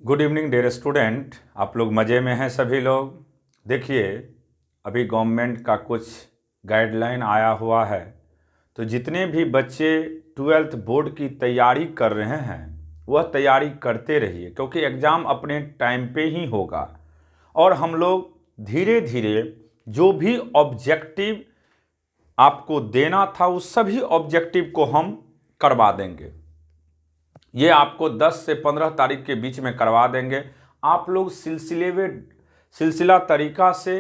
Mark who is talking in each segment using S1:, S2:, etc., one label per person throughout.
S1: Good evening dear student. आप लोग मज़े में हैं सभी लोग। देखिए, अभी गवर्नमेंट का कुछ गाइडलाइन आया हुआ है, तो जितने भी बच्चे 12th बोर्ड की तैयारी कर रहे हैं वह तैयारी करते रहिए, क्योंकि एग्ज़ाम अपने टाइम पे ही होगा। और हम लोग धीरे धीरे जो भी ऑब्जेक्टिव आपको देना था उस सभी ऑब्जेक्टिव को हम करवा देंगे। ये आपको 10 से 15 तारीख के बीच में करवा देंगे। आप लोग सिलसिला तरीका से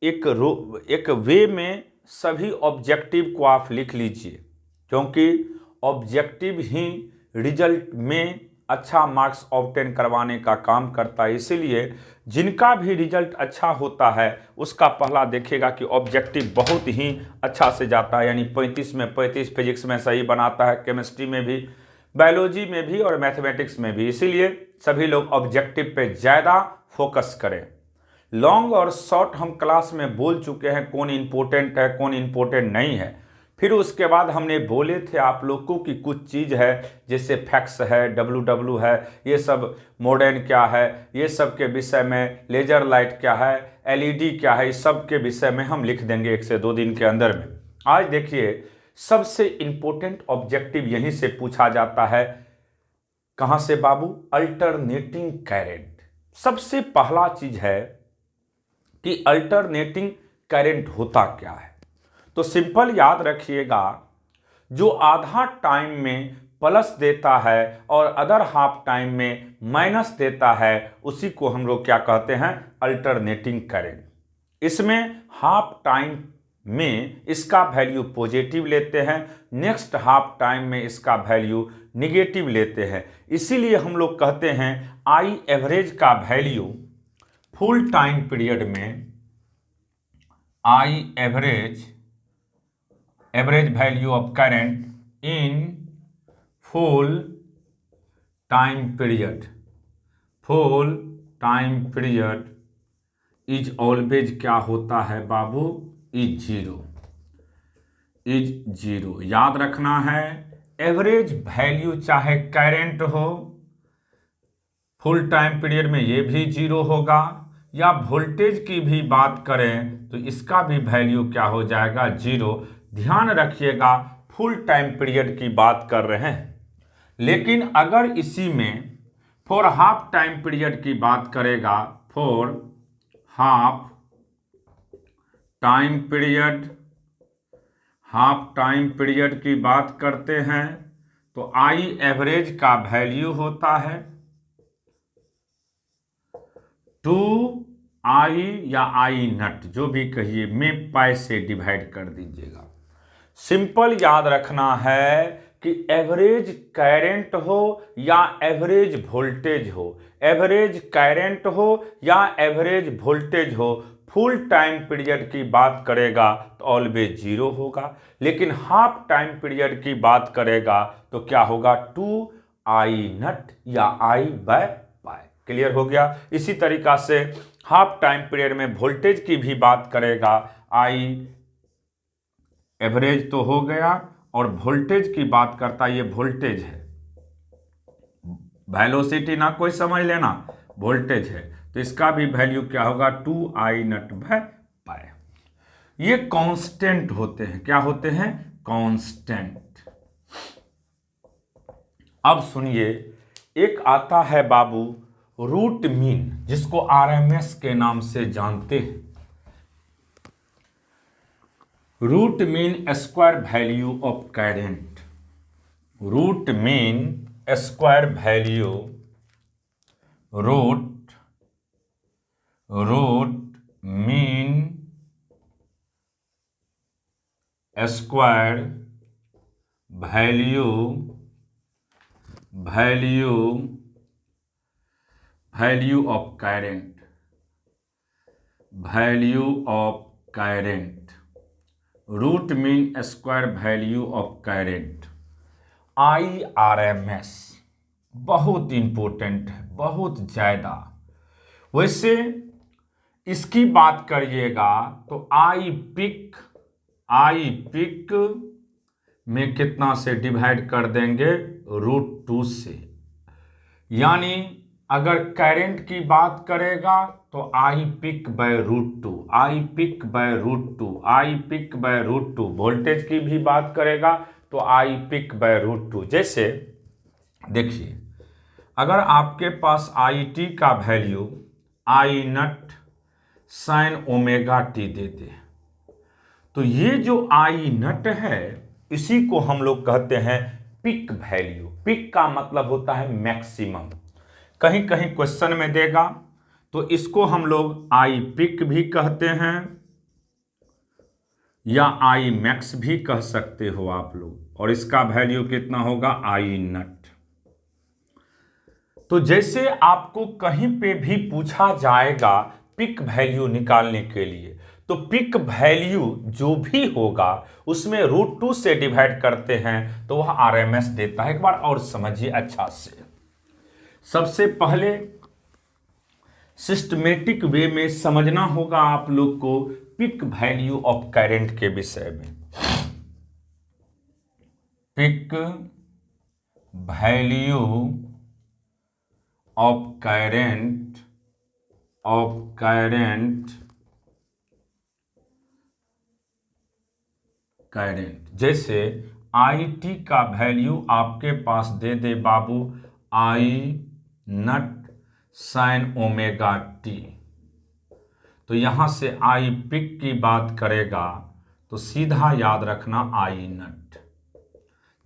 S1: एक वे में सभी ऑब्जेक्टिव को आप लिख लीजिए, क्योंकि ऑब्जेक्टिव ही रिजल्ट में अच्छा मार्क्स ऑब्टेन करवाने का काम करता है। इसीलिए जिनका भी रिजल्ट अच्छा होता है उसका पहला देखिएगा कि ऑब्जेक्टिव बहुत ही अच्छा से जाता है, यानी 35 में 35 फिजिक्स में सही बनाता है, केमिस्ट्री में भी, बायोलॉजी में भी और मैथमेटिक्स में भी। इसीलिए सभी लोग ऑब्जेक्टिव पे ज़्यादा फोकस करें। लॉन्ग और शॉर्ट हम क्लास में बोल चुके हैं, कौन इम्पोर्टेंट है कौन इम्पोर्टेंट नहीं है। फिर उसके बाद हमने बोले थे आप लोगों की कुछ चीज़ है, जैसे फैक्स है, WW है, ये सब मॉडर्न क्या है, ये सब के विषय में, लेजर लाइट क्या है, LED क्या है, इस सब के विषय में हम लिख देंगे 1 से 2 दिन के अंदर में। आज देखिए, सबसे इंपॉर्टेंट ऑब्जेक्टिव यहीं से पूछा जाता है। कहां से बाबू? Alternating current. सबसे पहला चीज है कि अल्टरनेटिंग करंट होता क्या है। तो सिंपल याद रखिएगा, जो आधा टाइम में प्लस देता है और अदर हाफ टाइम में माइनस देता है, उसी को हम लोग क्या कहते हैं? Alternating current. इसमें हाफ टाइम में इसका वैल्यू पॉजिटिव लेते हैं, नेक्स्ट हाफ टाइम में इसका वैल्यू निगेटिव लेते हैं। इसीलिए हम लोग कहते हैं आई एवरेज का वैल्यू फुल टाइम पीरियड में, I average value of current in full time period is always क्या होता है बाबू? Is zero. याद रखना है, एवरेज वैल्यू चाहे करंट हो, फुल टाइम पीरियड में ये भी जीरो होगा, या वोल्टेज की भी बात करें तो इसका भी वैल्यू क्या हो जाएगा? जीरो। ध्यान रखिएगा, फुल टाइम पीरियड की बात कर रहे हैं। लेकिन अगर इसी में फॉर हाफ टाइम पीरियड की बात करेगा, फॉर हाफ टाइम पीरियड की बात करते हैं, तो आई एवरेज का वैल्यू होता है 2i या आई नट, जो भी कहिए, में पाई से डिवाइड कर दीजिएगा। सिंपल याद रखना है कि एवरेज करंट हो या एवरेज वोल्टेज हो, एवरेज करंट हो या एवरेज वोल्टेज हो, फुल टाइम पीरियड की बात करेगा तो ऑलवेज जीरो होगा। लेकिन हाफ टाइम पीरियड की बात करेगा तो क्या होगा? 2i नट या i बाय पाई। क्लियर हो गया? इसी तरीका से हाफ टाइम पीरियड में वोल्टेज की भी बात करेगा, आई एवरेज तो हो गया, और वोल्टेज की बात करता, ये वोल्टेज है, वेलोसिटी ना कोई समझ लेना, वोल्टेज है, तो इसका भी वैल्यू क्या होगा? 2i nut by pi. ये कांस्टेंट होते हैं। क्या होते हैं? कांस्टेंट। अब सुनिए, एक आता है बाबू रूट मीन, जिसको RMS के नाम से जानते हैं। Root mean square value of current, root mean square value, root mean square value of current, root mean square value of current, IRMS। बहुत इंपॉर्टेंट है, बहुत ज़्यादा। वैसे इसकी बात करिएगा तो आई पिक में कितना से डिवाइड कर देंगे? √2 से। यानी अगर करंट की बात करेगा तो I peak by root two, I peak by root two, I peak by root two. Voltage की भी बात करेगा तो I peak by root two. जैसे देखिए, अगर आपके पास आई टी का value I nut sine omega T दे दे, तो ये जो आई नट है इसी को हम लोग कहते हैं पिक वैल्यू। पिक का मतलब होता है मैक्सिमम। कहीं कहीं क्वेश्चन में देगा तो इसको हम लोग आई पिक भी कहते हैं या आई मैक्स भी कह सकते हो आप लोग, और इसका वैल्यू कितना होगा आई नट। तो जैसे आपको कहीं पे भी पूछा जाएगा पिक वैल्यू निकालने के लिए, तो पिक वैल्यू जो भी होगा उसमें रूट टू से डिवाइड करते हैं तो वह आरएमएस देता है। एक बार और समझिए अच्छा से। सबसे पहले सिस्टमेटिक वे में समझना होगा आप लोग को पिक वैल्यू ऑफ करंट के विषय में। पिक वैल्यू ऑफ करंट, जैसे आई टी का वैल्यू आपके पास दे दे बाबू आई नट साइन ओमेगा टी, तो यहां से आई पिक की बात करेगा तो सीधा याद रखना आई नट।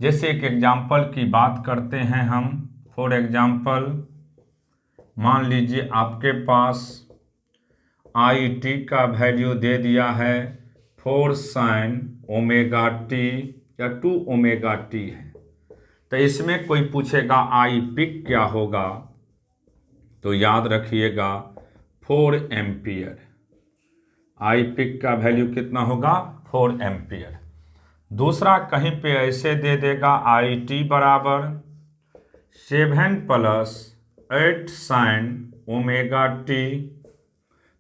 S1: जैसे एक एग्जाम्पल की बात करते हैं हम। फॉर एग्जाम्पल मान लीजिए आपके पास आई टी का वैल्यू दे दिया है 4 साइन ओमेगा टी या 2 ओमेगा टी है, तो इसमें कोई पूछेगा आई पिक क्या होगा, तो याद रखिएगा 4 एम्पियर। आई पिक का वैल्यू कितना होगा 4 एम्पियर। दूसरा कहीं पे ऐसे दे देगा आई टी बराबर 7 प्लस 8 साइन ओमेगा टी,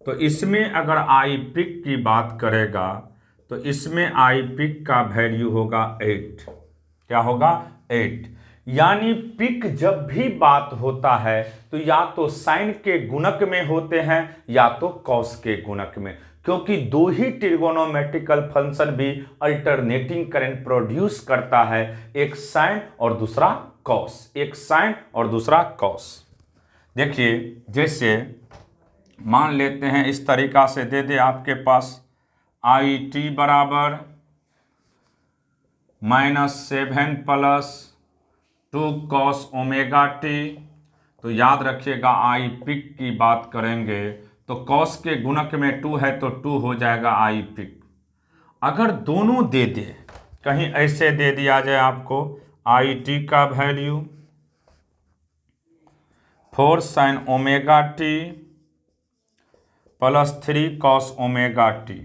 S1: तो इसमें अगर आई पिक की बात करेगा तो इसमें आई पिक का वैल्यू होगा 8। क्या होगा 8। यानी पिक जब भी बात होता है तो या तो साइन के गुणक में होते हैं या तो कॉस के गुणक में, क्योंकि दो ही ट्रिगोनोमेट्रिकल फंक्शन भी अल्टरनेटिंग करंट प्रोड्यूस करता है, एक साइन और दूसरा कॉस, एक साइन और दूसरा कॉस। देखिए जैसे मान लेते हैं इस तरीका से दे दे आपके पास आई टी बराबर -7 प्लस 2 कॉस ओमेगा टी, तो याद रखिएगा आई पिक की बात करेंगे तो कॉस के गुणक में 2 है तो 2 हो जाएगा आई पिक। अगर दोनों दे दे, कहीं ऐसे दे दिया जाए आपको आई टी का value 4 sign omega T plus 3 cos omega T,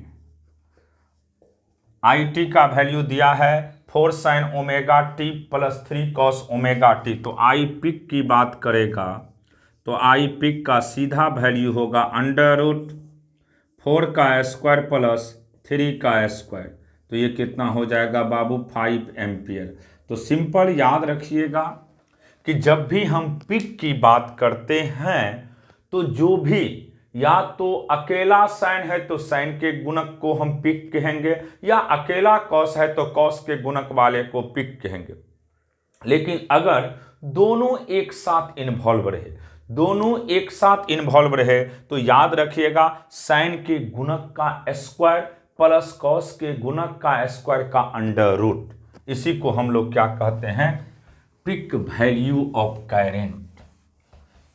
S1: आई टी का वैल्यू दिया है 4 sign omega T plus 3 cos omega T, तो आई पिक की बात करेगा तो आई पिक का सीधा वैल्यू होगा √4 का स्क्वायर प्लस 3 का स्क्वायर, तो ये कितना हो जाएगा बाबू 5 एम्पियर। तो सिंपल याद रखिएगा कि जब भी हम पिक की बात करते हैं तो जो भी या तो अकेला साइन है तो साइन के गुणक को हम पिक कहेंगे, या अकेला कॉस है तो कॉस के गुणक वाले को पिक कहेंगे। लेकिन अगर दोनों एक साथ इन्वॉल्व रहे, दोनों एक साथ इन्वॉल्व रहे तो याद रखिएगा साइन के गुणक का स्क्वायर प्लस कॉस के गुणक का स्क्वायर का अंडर रूट, इसी को हम लोग क्या कहते हैं peak value of current.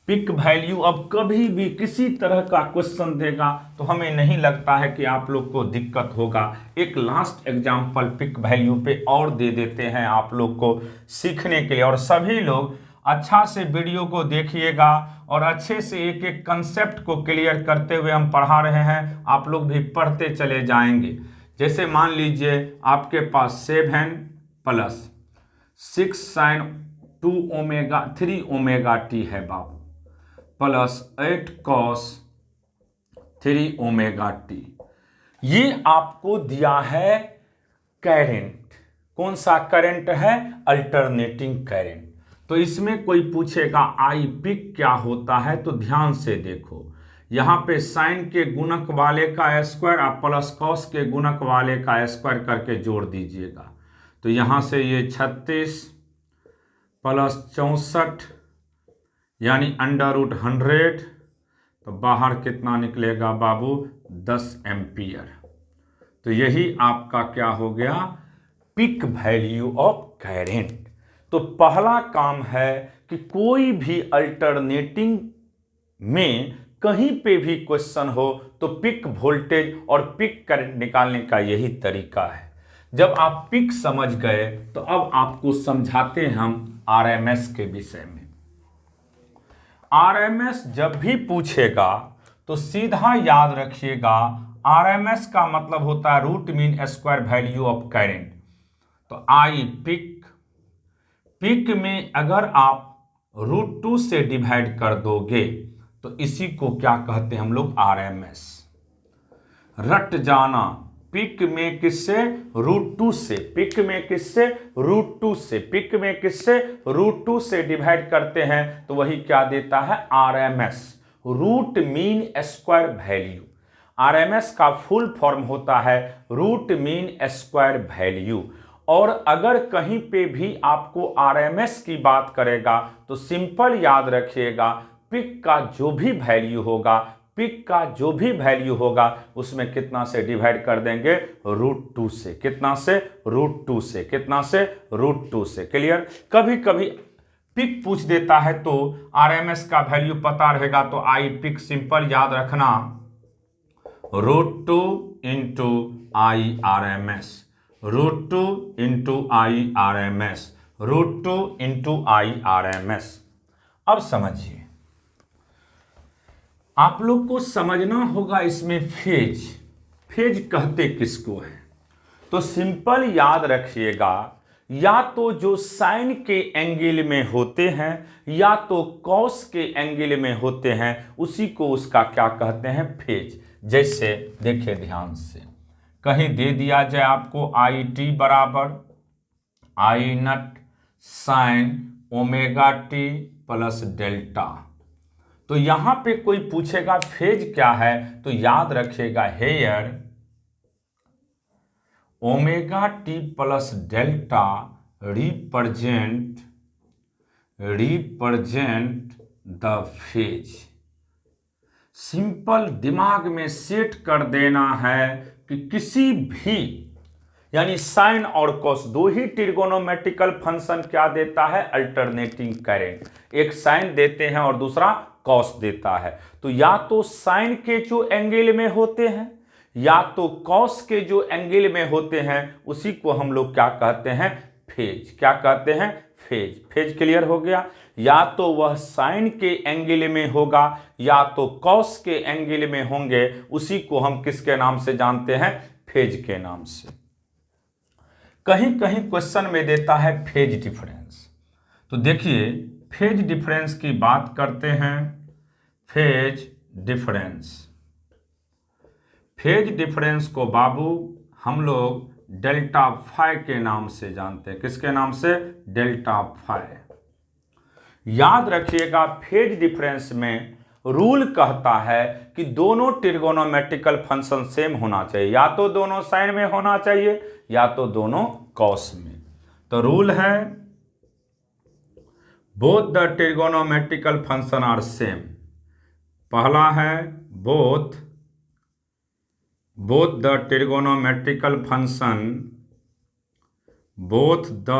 S1: Peak value अब कभी भी किसी तरह का क्वेश्चन देगा तो हमें नहीं लगता है कि आप लोग को दिक्कत होगा। एक लास्ट एग्जांपल पिक वैल्यू पे और दे देते हैं आप लोग को सीखने के लिए, और सभी लोग अच्छा से वीडियो को देखिएगा और अच्छे से एक एक कंसेप्ट को क्लियर करते हुए हम पढ़ा रहे हैं, आप लोग भी पढ़ते चले जाएंगे। जैसे मान लीजिए आपके पास 7 प्लस 6 साइन 3 ओमेगा टी है बाबू, प्लस 8 कॉस 3 ओमेगा टी। ये आपको दिया है करंट। कौन सा करंट है? Alternating current. तो इसमें कोई पूछेगा आई पिक क्या होता है, तो ध्यान से देखो, यहाँ पे साइन के गुणक वाले का स्क्वायर और प्लस कॉस के गुणक वाले का स्क्वायर करके जोड़ दीजिएगा। तो यहाँ से ये 36 प्लस 64 यानी √100, तो बाहर कितना निकलेगा बाबू, 10 एम्पियर। तो यही आपका क्या हो गया, पिक वैल्यू ऑफ करंट। तो पहला काम है कि कोई भी अल्टरनेटिंग में कहीं पे भी क्वेश्चन हो तो पिक वोल्टेज और पिक करंट निकालने का यही तरीका है। जब आप पिक समझ गए तो अब आपको समझाते हैं हम आरएमएस के विषय में। आरएमएस जब भी पूछेगा तो सीधा याद रखिएगा, आरएमएस का मतलब होता है root mean square value of current. तो आई पिक में अगर आप √2 से डिवाइड कर दोगे तो इसी को क्या कहते हैं हम लोग, आरएमएस। रट जाना, पिक में किससे, √2 से, पिक में किससे, √2 से, पिक में किससे, √2 से डिवाइड करते हैं तो वही क्या देता है, RMS, root mean square value. RMS का फुल फॉर्म होता है रूट मीन स्क्वायर वैल्यू। और अगर कहीं पे भी आपको आरएमएस की बात करेगा तो सिंपल याद रखिएगा, पिक का जो भी वैल्यू होगा, पिक का जो भी वैल्यू होगा उसमें कितना से डिवाइड कर देंगे, √2 से। कितना से, √2 से। कितना से, √2 से। क्लियर। कभी कभी पिक पूछ देता है तो आरएमएस का वैल्यू पता रहेगा तो आई पिक सिंपल याद रखना, √2 इंटू आई आरएमएस, √2 इंटू आई आरएमएस, √2 इंटू आई आरएमएस। अब समझिए, आप लोग को समझना होगा इसमें फेज कहते किसको है। तो सिंपल याद रखिएगा, या तो जो साइन के एंगल में होते हैं या तो कॉस के एंगल में होते हैं, उसी को उसका क्या कहते हैं, फेज। जैसे देखिए ध्यान से, कहीं दे दिया जाए आपको आई टी बराबर I nut sine omega T plus delta. तो यहां पे कोई पूछेगा फेज क्या है, तो याद रखिएगा here omega T plus delta represent the phase. Simple दिमाग में सेट कर देना है कि किसी भी, यानी साइन और कॉस दो ही ट्रिगोनोमेट्रिकल फंक्शन क्या देता है, अल्टरनेटिंग करंट। एक साइन देते हैं और दूसरा कॉस देता है। तो या तो साइन के जो एंगल में होते हैं या तो कॉस के जो एंगल में होते हैं, उसी को हम लोग क्या कहते हैं, फेज। क्या कहते हैं, फेज। फेज क्लियर हो गया। या तो वह साइन के एंगल में होगा या तो कॉस के एंगल में होंगे, उसी को हम किसके नाम से जानते हैं, फेज के नाम से। कहीं कहीं क्वेश्चन में देता है फेज डिफरेंस। तो देखिए फेज डिफरेंस की बात करते हैं। फेज डिफरेंस को बाबू हम लोग डेल्टा फाई के नाम से जानते हैं। किसके नाम से, डेल्टा फाई। याद रखिएगा फेज डिफरेंस में रूल कहता है कि दोनों ट्रिगोनोमेट्रिकल फंक्शन सेम होना चाहिए, या तो दोनों साइन में होना चाहिए या तो दोनों कॉस में। तो रूल है both the trigonometrical function are same. पहला है both the trigonometrical function, both the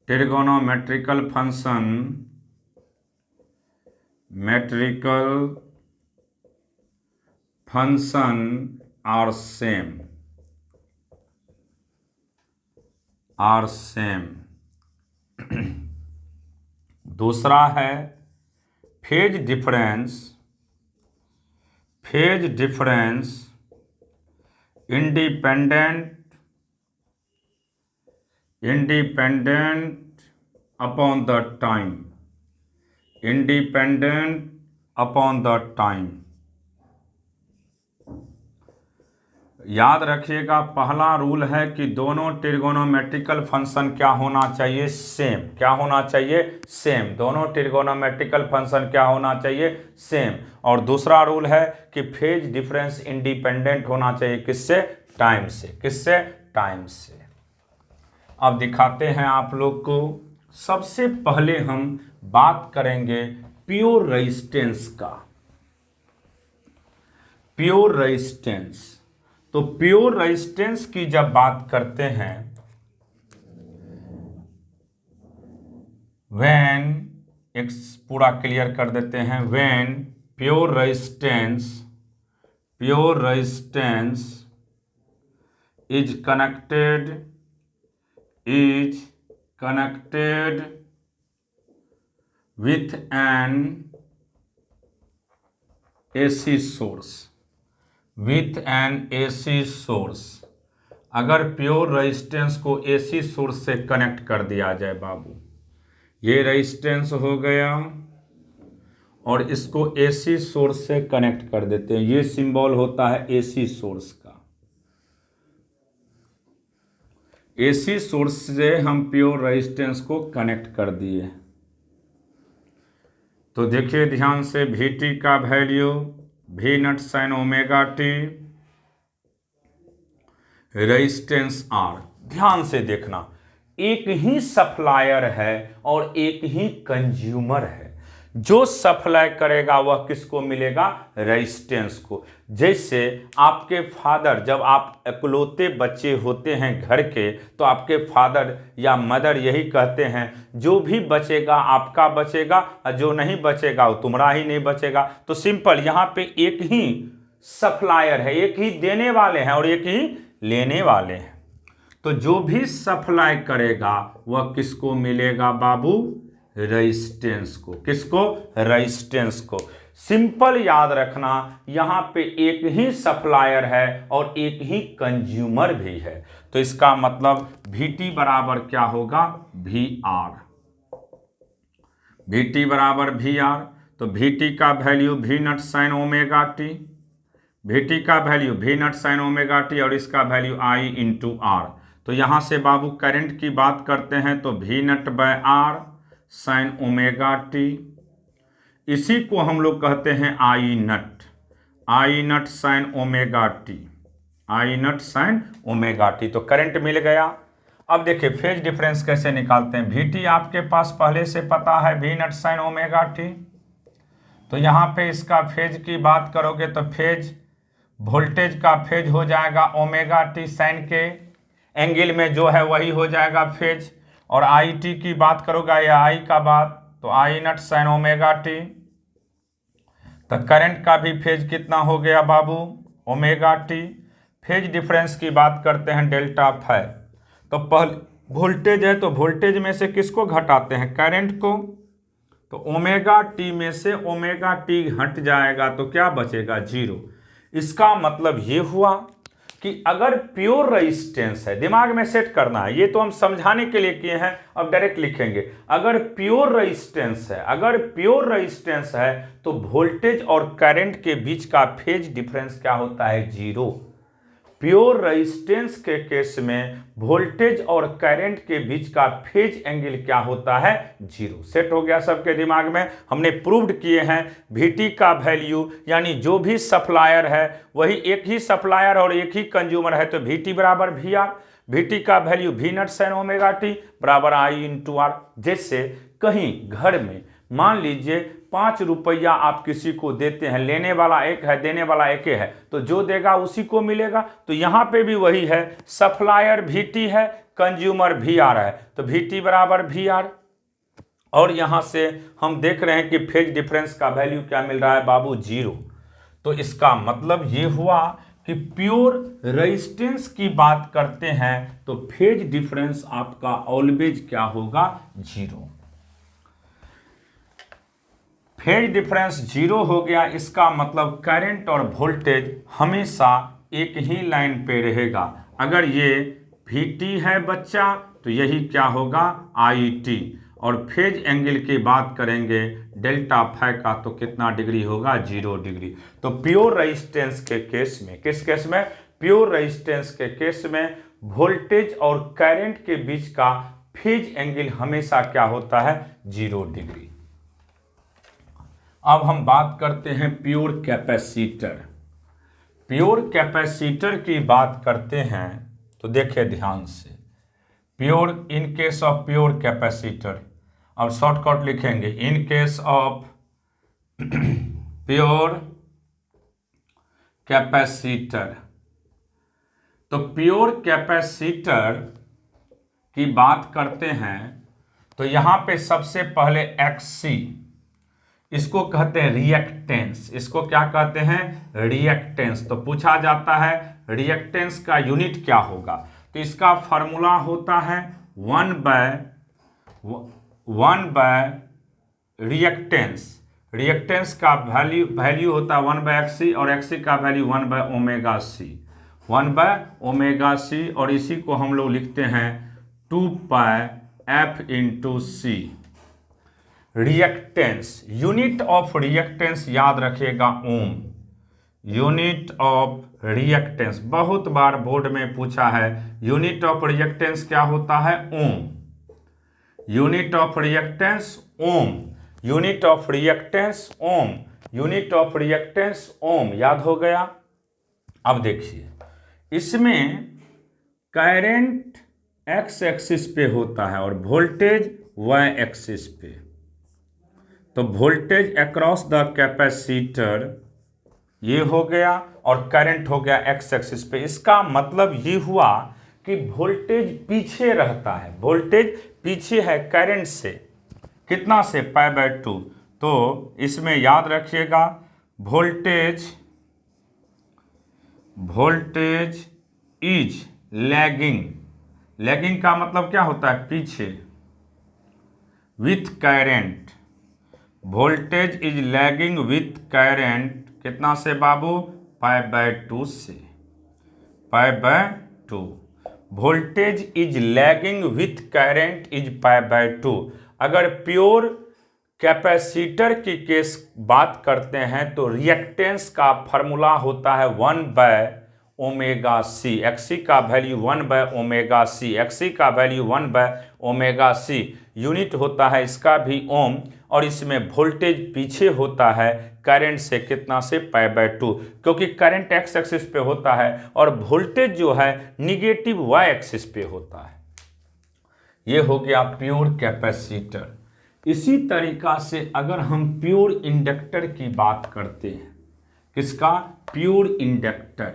S1: trigonometrical function are same. दूसरा है phase difference independent upon the time. याद रखिएगा, पहला रूल है कि दोनों ट्रिगोनोमेट्रिकल फंक्शन क्या होना चाहिए, सेम। क्या होना चाहिए, सेम। दोनों ट्रिगोनोमेट्रिकल फंक्शन क्या होना चाहिए, सेम। और दूसरा रूल है कि फेज डिफरेंस इंडिपेंडेंट होना चाहिए, किससे, टाइम से। किससे, टाइम से। अब दिखाते हैं आप लोग को। सबसे पहले हम बात करेंगे प्योर रेजिस्टेंस का। प्योर रेजिस्टेंस, तो प्योर रेजिस्टेंस की जब बात करते हैं, व्हेन, एक पूरा क्लियर कर देते हैं, when pure resistance is connected with an AC source, अगर प्योर रेजिस्टेंस को AC सोर्स से कनेक्ट कर दिया जाए बाबू, ये रेजिस्टेंस हो गया और इसको AC सोर्स से कनेक्ट कर देते हैं। ये सिंबल होता है AC सोर्स का। AC सोर्स से हम प्योर रेजिस्टेंस को कनेक्ट कर दिए, तो देखिए ध्यान से, Vt का value V not sign omega T, resistance R। ध्यान से देखना, एक ही सप्लायर है और एक ही कंज्यूमर है। जो सप्लाई करेगा वह किसको मिलेगा, रेजिस्टेंस को। जैसे आपके फादर, जब आप इकलौते बच्चे होते हैं घर के, तो आपके फादर या मदर यही कहते हैं, जो भी बचेगा आपका बचेगा और जो नहीं बचेगा वो तुम्हारा ही नहीं बचेगा। तो सिंपल, यहाँ पे एक ही सप्लायर है, एक ही देने वाले हैं और एक ही लेने वाले हैं। तो जो भी सप्लाई करेगा वह किसको मिलेगा बाबू, रेजिस्टेंस को। किसको, रेजिस्टेंस को। सिंपल याद रखना, यहां पे एक ही सप्लायर है और एक ही कंज्यूमर भी है। तो इसका मतलब Vt बराबर क्या होगा, VR। Vt बराबर VR, तो Vt का value V not sign omega T, Vt का value V not sign omega T और इसका वैल्यू I इंटू R। तो यहां से बाबू करंट की बात करते हैं तो V naught by R sine omega T, इसी को हम लोग कहते हैं I naught sine omega T, I naught sine omega T. तो करंट मिल गया। अब देखिए फेज डिफरेंस कैसे निकालते हैं। Vt आपके पास पहले से पता है, V नट साइन ओमेगा टी। तो यहाँ पे इसका फेज की बात करोगे तो फेज, वोल्टेज का फेज हो जाएगा ओमेगा टी, साइन के एंगल में जो है वही हो जाएगा फेज। और आई टी की बात करोगे या आई का बात, तो I naught sine omega T. तो करंट का भी फेज कितना हो गया बाबू, ओमेगा टी। फेज डिफरेंस की बात करते हैं डेल्टा फाई। तो पहले वोल्टेज है तो वोल्टेज में से किसको घटाते हैं, करंट को। तो ओमेगा टी में से ओमेगा टी हट जाएगा तो क्या बचेगा, जीरो। इसका मतलब ये हुआ कि अगर प्योर रेजिस्टेंस है, दिमाग में सेट करना है, ये तो हम समझाने के लिए किए हैं, अब डायरेक्ट लिखेंगे। अगर प्योर रेजिस्टेंस है, अगर प्योर रेजिस्टेंस है तो वोल्टेज और करंट के बीच का फेज डिफरेंस क्या होता है, जीरो। प्योर रेजिस्टेंस के केस में वोल्टेज और करंट के बीच का फेज एंगल क्या होता है, जीरो। सेट हो गया सबके दिमाग में। हमने प्रूव्ड किए हैं Vt का वैल्यू, यानी जो भी सप्लायर है वही एक ही सप्लायर और एक ही कंज्यूमर है, तो Vt बराबर VR। Vt का value V not sign omega T बराबर I इंटू R। जैसे कहीं घर में मान लीजिए 5 रुपया आप किसी को देते हैं, लेने वाला एक है, देने वाला एक है, तो जो देगा उसी को मिलेगा। तो यहाँ पे भी वही है, सप्लायर Vt है, कंज्यूमर VR है, तो Vt बराबर VR। और यहाँ से हम देख रहे हैं कि फेज डिफरेंस का वैल्यू क्या मिल रहा है बाबू, जीरो। तो इसका मतलब ये हुआ कि प्योर रेजिस्टेंस की बात करते हैं तो फेज डिफरेंस आपका ऑलवेज क्या होगा, जीरो। फेज डिफरेंस जीरो हो गया, इसका मतलब करंट और वोल्टेज हमेशा एक ही लाइन पे रहेगा। अगर ये Vt है बच्चा तो यही क्या होगा, It। और फेज एंगल की बात करेंगे डेल्टा फाई का तो कितना डिग्री होगा, 0 डिग्री। तो प्योर रेजिस्टेंस के केस में, किस केस में, प्योर रेजिस्टेंस के केस में वोल्टेज और करंट के बीच का फेज एंगल हमेशा क्या होता है, 0 डिग्री। अब हम बात करते हैं प्योर कैपेसिटर। प्योर कैपेसिटर की बात करते हैं तो देखिए ध्यान से, pure in case of pure capacitor, अब शॉर्टकट लिखेंगे, in case of pure capacitor. तो प्योर कैपेसिटर की बात करते हैं तो यहां पे सबसे पहले XC, इसको कहते हैं रिएक्टेंस। इसको क्या कहते हैं, रिएक्टेंस। तो पूछा जाता है रिएक्टेंस का यूनिट क्या होगा, तो इसका फॉर्मूला होता है 1/1 रिएक्टेंस। रिएक्टेंस का वैल्यू होता है 1/XC और XC का वैल्यू 1/ωc, 1/ωc, और इसी को हम लोग लिखते हैं 2πf/c। Reactance, unit of reactance याद रखिएगा ओम। यूनिट ऑफ रिएक्टेंस बहुत बार बोर्ड में पूछा है, यूनिट ऑफ रिएक्टेंस क्या होता है, ohm. Unit of reactance ohm, unit of reactance ohm, unit of reactance ohm, याद हो गया। अब देखिए इसमें करंट x एक्सिस पे होता है और वोल्टेज y एक्सिस पे। तो वोल्टेज अक्रॉस द कैपेसिटर ये हो गया और करंट हो गया x एक्सिस पे। इसका मतलब ये हुआ कि वोल्टेज पीछे रहता है, वोल्टेज पीछे है करंट से, कितना से, π/2। तो इसमें याद रखिएगा वोल्टेज इज लैगिंग। लैगिंग का मतलब क्या होता है, पीछे, with current. Voltage is lagging with current, कितना से बाबू, π/2 से, π/2। Voltage is lagging with current is π/2। अगर प्योर कैपेसिटर की केस बात करते हैं तो रिएक्टेंस का फॉर्मूला होता है 1/ωc। XC का वैल्यू 1/ωc, XC का वैल्यू 1/ωc, यूनिट होता है इसका भी ओम, और इसमें वोल्टेज पीछे होता है करंट से, कितना से, π/2, क्योंकि करंट x एक्सिस पे होता है और वोल्टेज जो है निगेटिव y एक्सिस पे होता है। ये हो गया प्योर कैपेसिटर। इसी तरीका से अगर हम प्योर इंडक्टर की बात करते हैं, किसका, प्योर इंडक्टर,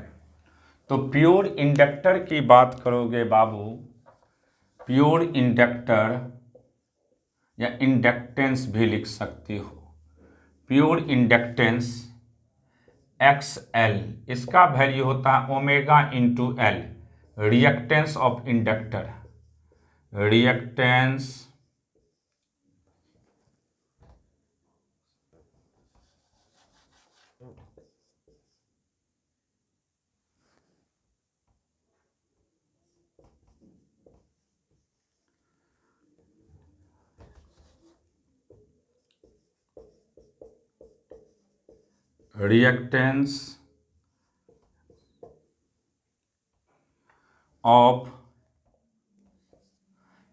S1: तो प्योर इंडक्टर की बात करोगे बाबू, प्योर इंडक्टर या इंडक्टेंस भी लिख सकती हो, प्योर इंडक्टेंस XL, इसका वैल्यू होता है ω/L, reactance of inductor, reactance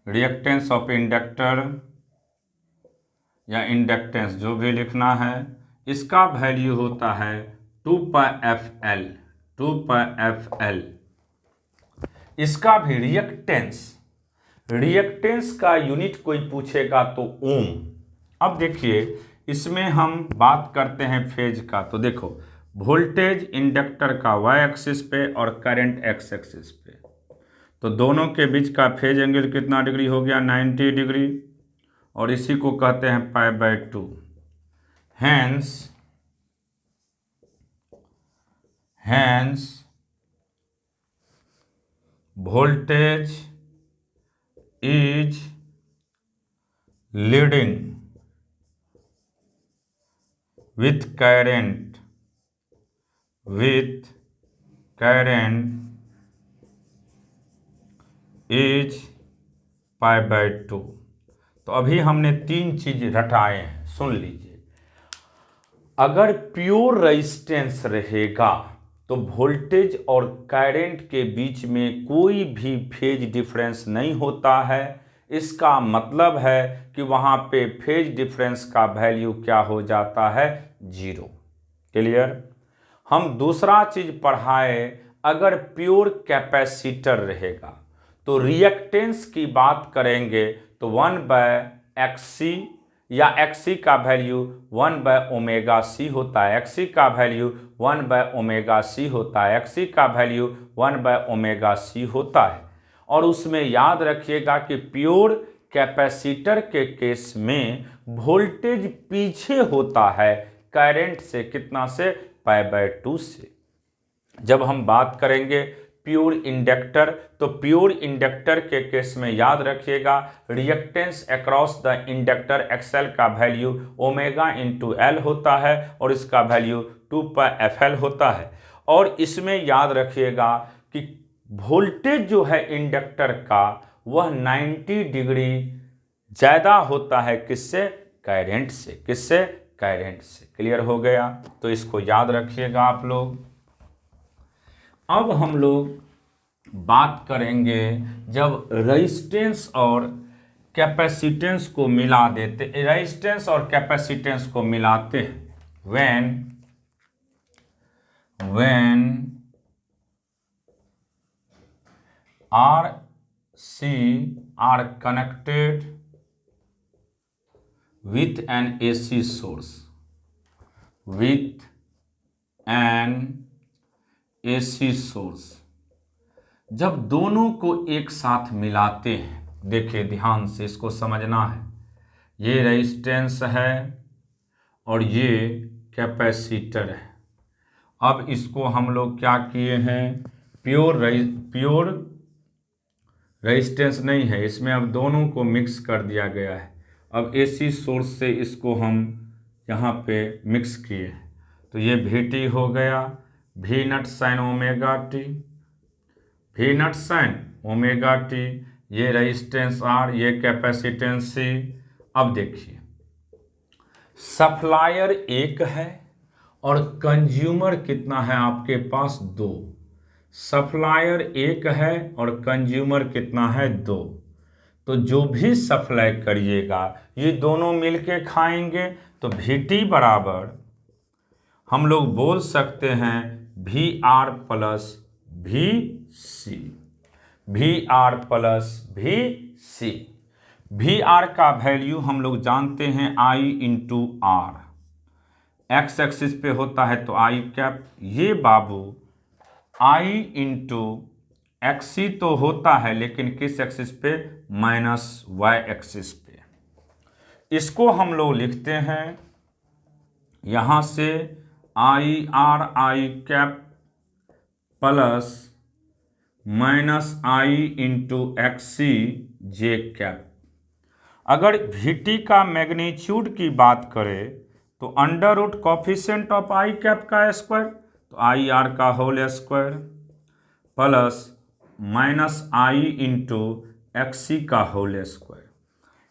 S1: reactance of inductor या इंडक्टेंस जो भी लिखना है, इसका वैल्यू होता है 2πfL, 2πfL। इसका भी रिएक्टेंस का यूनिट कोई पूछेगा तो ओम। अब देखिए इसमें हम बात करते हैं फेज का, तो देखो वोल्टेज इंडक्टर का y एक्सिस पे और करंट x एक्सिस पे, तो दोनों के बीच का फेज एंगल कितना डिग्री हो गया, 90 डिग्री, और इसी को कहते हैं π/2। Hence voltage is leading with current is π/2। तो अभी हमने 3 चीज रटाए हैं, सुन लीजिए। अगर प्योर रेजिस्टेंस रहेगा तो वोल्टेज और करंट के बीच में कोई भी फेज डिफरेंस नहीं होता है। इसका मतलब है कि वहाँ पे फेज डिफरेंस का वैल्यू क्या हो जाता है, 0। क्लियर। हम दूसरा चीज पढ़ाए, अगर प्योर कैपेसिटर रहेगा तो रिएक्टेंस की बात करेंगे तो 1/XC या XC का वैल्यू 1/ωc होता है, XC का वैल्यू 1/ωc होता है, XC का वैल्यू 1/ωc होता है। और उसमें याद रखिएगा कि प्योर कैपेसिटर के केस में वोल्टेज पीछे होता है करंट से, कितना से, π/2 से। जब हम बात करेंगे प्योर इंडक्टर, तो प्योर इंडक्टर के केस में याद रखिएगा reactance across the inductor XL का वैल्यू ω/L होता है और इसका वैल्यू 2πfL होता है। और इसमें याद रखिएगा कि वोल्टेज जो है इंडक्टर का वह 90 डिग्री ज़्यादा होता है, किससे, करंट से, किससे, करंट से। क्लियर हो गया, तो इसको याद रखिएगा आप लोग। अब हम लोग बात करेंगे जब रेजिस्टेंस और कैपेसिटेंस को मिला देते, रेजिस्टेंस और कैपेसिटेंस को मिलाते हैं, when RC are connected with an AC source, with an AC source, जब दोनों को एक साथ मिलाते हैं, देखिए ध्यान से इसको समझना है, ये रेजिस्टेंस है और ये कैपेसिटर है। अब इसको हम लोग क्या किए हैं, प्योर रेजिस्टेंस नहीं है इसमें, अब दोनों को मिक्स कर दिया गया है। अब AC सोर्स से इसको हम यहाँ पे मिक्स किए हैं, तो ये VT हो गया, V0 sin ωt, V0 sin ωt, ये रेजिस्टेंस R, ये कैपेसिटेंस C। अब देखिए सप्लायर एक है और कंज्यूमर कितना है आपके पास, 2। सप्लायर एक है और कंज्यूमर कितना है, 2। तो जो भी सप्लाई करिएगा ये दोनों मिलके खाएंगे, तो VT बराबर हम लोग बोल सकते हैं VR plus VC, VR plus VC। VR का वैल्यू हम लोग जानते हैं I into R, x axis पे होता है तो I कैप, ये बाबू I इंटू XC तो होता है लेकिन किस एक्सिस पे, -y एक्सिस पे। इसको हम लोग लिखते हैं यहाँ से IR I cap plus -I into XC J cap. अगर VT का मैग्नीट्यूड की बात करें तो under root coefficient of I cap का स्क्वायर, तो IR का whole square plus -I into XC का होल स्क्वायर।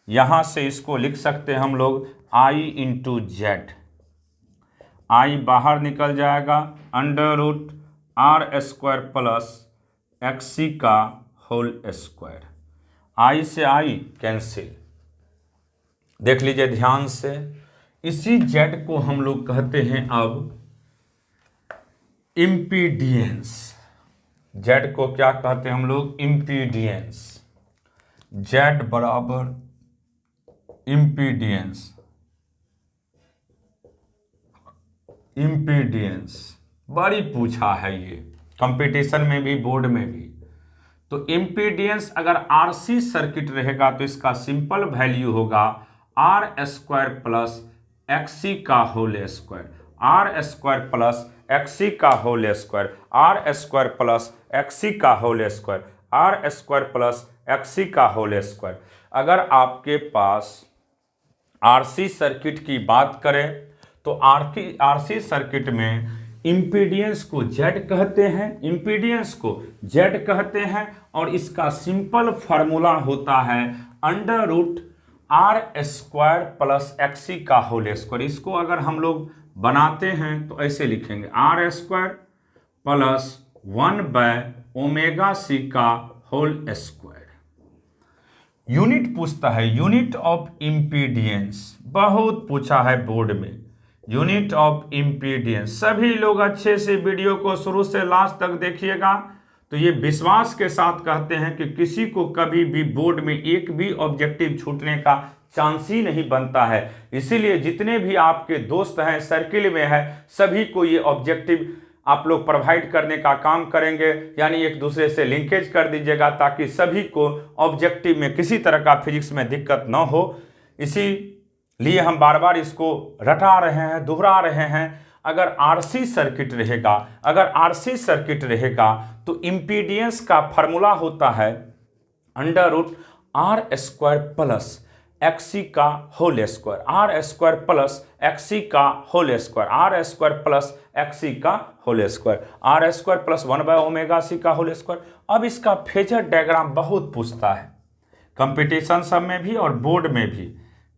S1: यहाँ से इसको लिख सकते हैं हम लोग I इंटू जेड, I बाहर निकल जाएगा, under root R square plus XC का होल स्क्वायर, I से I कैंसिल। देख लीजिए ध्यान से, इसी जेड को हम लोग कहते हैं अब इम्पीडियंस। जेड को क्या कहते हैं हम लोग, इम्पीडियंस। जेड बराबर इम्पीडियंस, इम्पीडियंस बड़ी पूछा है ये कंपटीशन में भी, बोर्ड में भी। तो इम्पीडियंस अगर RC सर्किट रहेगा तो इसका सिंपल वैल्यू होगा R स्क्वायर प्लस XC का whole square, R square plus XC का whole square, R square plus XC का whole square, R square plus XC का होल स्क्वायर। अगर आपके पास RC सर्किट की बात करें तो RC सर्किट में इम्पीडियंस को Z कहते हैं, इम्पीडियंस को Z कहते हैं और इसका सिंपल फार्मूला होता है under root R square plus XC का होल स्क्वायर। इसको अगर हम लोग बनाते हैं तो ऐसे लिखेंगे R स्क्वायर प्लस 1/ओमेगा c का होल स्क्वायर। यूनिट पूछता है, यूनिट ऑफ इम्पीडियंस, बहुत पूछा है बोर्ड में। यूनिट ऑफ इम्पीडियंस, सभी लोग अच्छे से वीडियो को शुरू से लास्ट तक देखिएगा। तो ये विश्वास के साथ कहते हैं कि किसी को कभी भी बोर्ड में एक भी ऑब्जेक्टिव छूटने का चांस ही नहीं बनता है। इसीलिए जितने भी आपके दोस्त हैं, सर्किल में है, सभी को ये ऑब्जेक्टिव आप लोग प्रोवाइड करने का काम करेंगे, यानी एक दूसरे से लिंकेज कर दीजिएगा ताकि सभी को ऑब्जेक्टिव में किसी तरह का फिजिक्स में दिक्कत न हो। इसीलिए हम बार बार इसको रटा रहे हैं, दोहरा रहे हैं। अगर आरसी सर्किट रहेगा, तो इम्पीडियंस का फॉर्मूला होता है √r² प्लस XC का whole square, r² plus XC का whole square, r² plus XC का होल स्क्वायर, r² प्लस 1/ओमेगा c का होल स्क्वायर। अब इसका फेजर डायग्राम बहुत पूछता है, कंपटीशन सब में भी और बोर्ड में भी।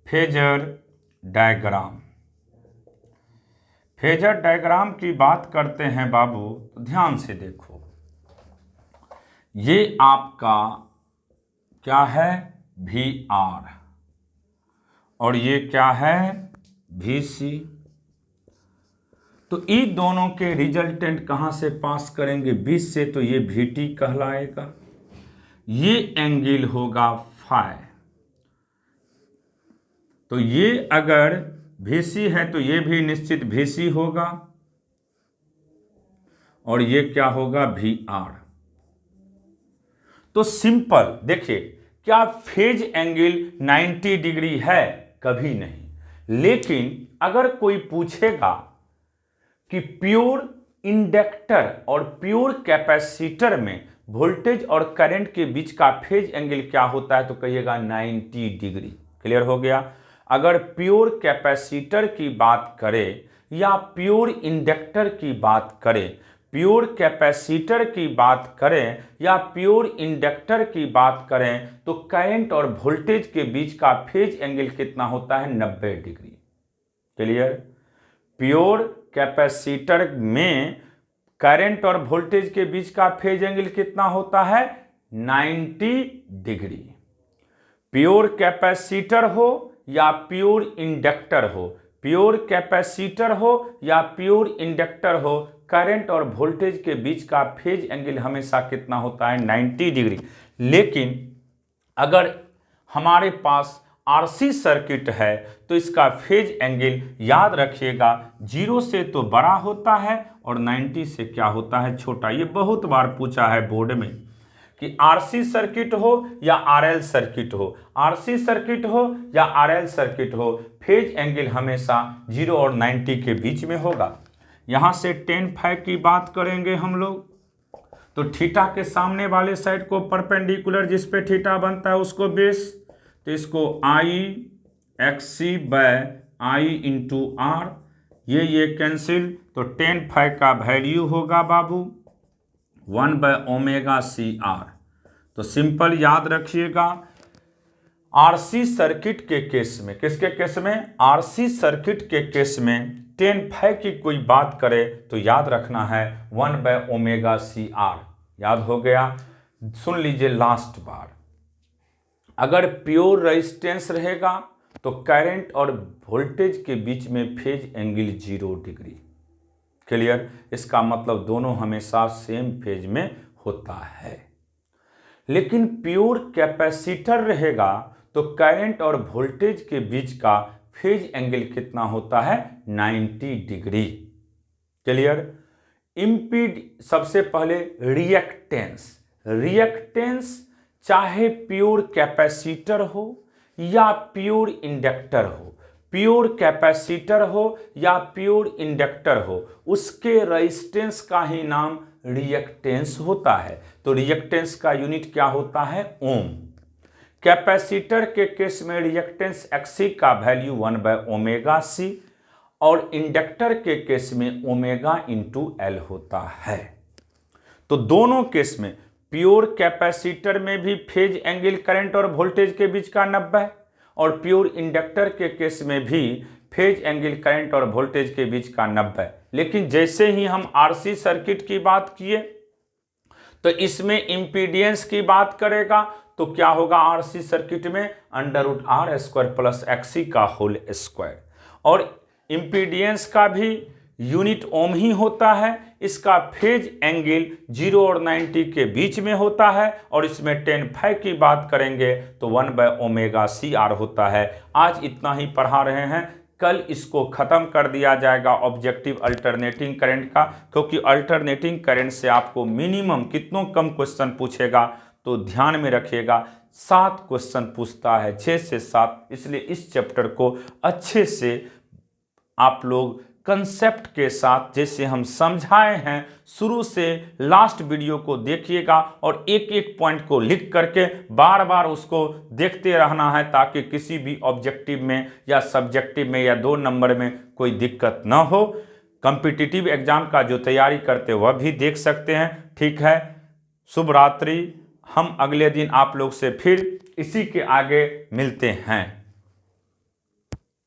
S1: फेजर डायग्राम, फेजर डायग्राम की बात करते हैं बाबू, तो ध्यान से देखो। ये आपका क्या है, VR, और ये क्या है, VC। तो इन दोनों के रिजल्टेंट कहां से पास करेंगे, 20 से, तो ये VT कहलाएगा। ये एंगल होगा फाई, तो ये अगर VC है तो ये भी निश्चित VC होगा, और ये क्या होगा, VR। तो सिंपल देखिए, क्या फेज एंगल 90 डिग्री है, कभी नहीं। लेकिन अगर कोई पूछेगा कि प्योर इंडक्टर और प्योर कैपेसिटर में वोल्टेज और करंट के बीच का फेज एंगल क्या होता है, तो कहिएगा 90 डिग्री। क्लियर हो गया। अगर प्योर कैपेसिटर की बात करें या प्योर इंडक्टर की बात करें, प्योर कैपेसिटर की बात करें या प्योर इंडक्टर की बात करें, तो करंट और वोल्टेज के बीच का फेज एंगल कितना होता है, 90 डिग्री। क्लियर। प्योर कैपेसिटर में करंट और वोल्टेज के बीच का फेज एंगल कितना होता है, 90 डिग्री। प्योर कैपेसिटर हो या प्योर इंडक्टर हो, प्योर कैपेसिटर हो या प्योर इंडक्टर हो, करंट और वोल्टेज के बीच का फेज एंगल हमेशा कितना होता है, 90 डिग्री। लेकिन अगर हमारे पास आरसी सर्किट है तो इसका फेज एंगल याद रखिएगा 0 से तो बड़ा होता है और 90 से क्या होता है, छोटा। ये बहुत बार पूछा है बोर्ड में कि आरसी सर्किट हो या आरएल सर्किट हो, आरसी सर्किट हो या आरएल सर्किट हो, फेज एंगल हमेशा 0 और 90 के बीच में होगा। यहां से tan phi की बात करेंगे हम लोग, तो थीटा के सामने वाले साइड को परपेंडिकुलर जिस पे थीटा बनता है उसको बेस, तो इसको I/XC/I इंटू R, ये कैंसिल, तो tan phi का वैल्यू होगा बाबू 1/ओमेगा CR। तो सिंपल याद रखिएगा, आरसी सर्किट के केस में, किसके केस में, आरसी सर्किट के केस में tan phi की कोई बात करे तो याद रखना है 1/ओमेगा CR। याद हो गया। सुन लीजिए लास्ट बार, अगर प्योर रेजिस्टेंस रहेगा तो करंट और वोल्टेज के बीच में फेज एंगल 0 डिग्री। क्लियर। इसका मतलब दोनों हमेशा सेम फेज में होता है। लेकिन प्योर कैपेसिटर रहेगा तो करंट और वोल्टेज के बीच का फेज एंगल कितना होता है, 90 डिग्री। क्लियर। सबसे पहले रिएक्टेंस, रिएक्टेंस चाहे प्योर कैपेसिटर हो या प्योर इंडक्टर हो, प्योर कैपेसिटर हो या प्योर इंडक्टर हो, उसके रेजिस्टेंस का ही नाम रिएक्टेंस होता है। तो रिएक्टेंस का यूनिट क्या होता है, ओम। कैपेसिटर के केस में रिएक्टेंस XC का वैल्यू 1/ओमेगा C और इंडक्टर के केस में ओमेगा इंटू L होता है। तो दोनों केस में प्योर कैपेसिटर में भी फेज एंगल करंट और वोल्टेज के बीच का 90 और प्योर इंडक्टर के केस में भी फेज एंगल करंट और वोल्टेज के बीच का 90। लेकिन जैसे ही हम आरसी सर्किट की बात किए तो इसमें इम्पीडेंस की बात करेगा तो क्या होगा आरसी सर्किट में √r² प्लस XC का होल स्क्वायर। और इम्पीडेंस का भी यूनिट ओम ही होता है। इसका फेज एंगल 0 और 90 के बीच में होता है और इसमें tan phi की बात करेंगे तो 1/ωCR होता है। आज इतना ही पढ़ा रहे हैं, कल इसको ख़त्म कर दिया जाएगा ऑब्जेक्टिव अल्टरनेटिंग करंट का, क्योंकि अल्टरनेटिंग करंट से आपको मिनिमम कितनों कम क्वेश्चन पूछेगा तो ध्यान में रखिएगा 7 क्वेश्चन पूछता है, 6 से 7। इसलिए इस चैप्टर को अच्छे से आप लोग कंसेप्ट के साथ जैसे हम समझाए हैं शुरू से लास्ट वीडियो को देखिएगा और एक एक पॉइंट को लिख करके बार बार उसको देखते रहना है, ताकि किसी भी ऑब्जेक्टिव में या सब्जेक्टिव में या 2 नंबर में कोई दिक्कत ना हो। कॉम्पिटिटिव एग्जाम का जो तैयारी करते वह भी देख सकते हैं। ठीक है, शुभ रात्रि। हम अगले दिन आप लोग से फिर इसी के आगे मिलते हैं।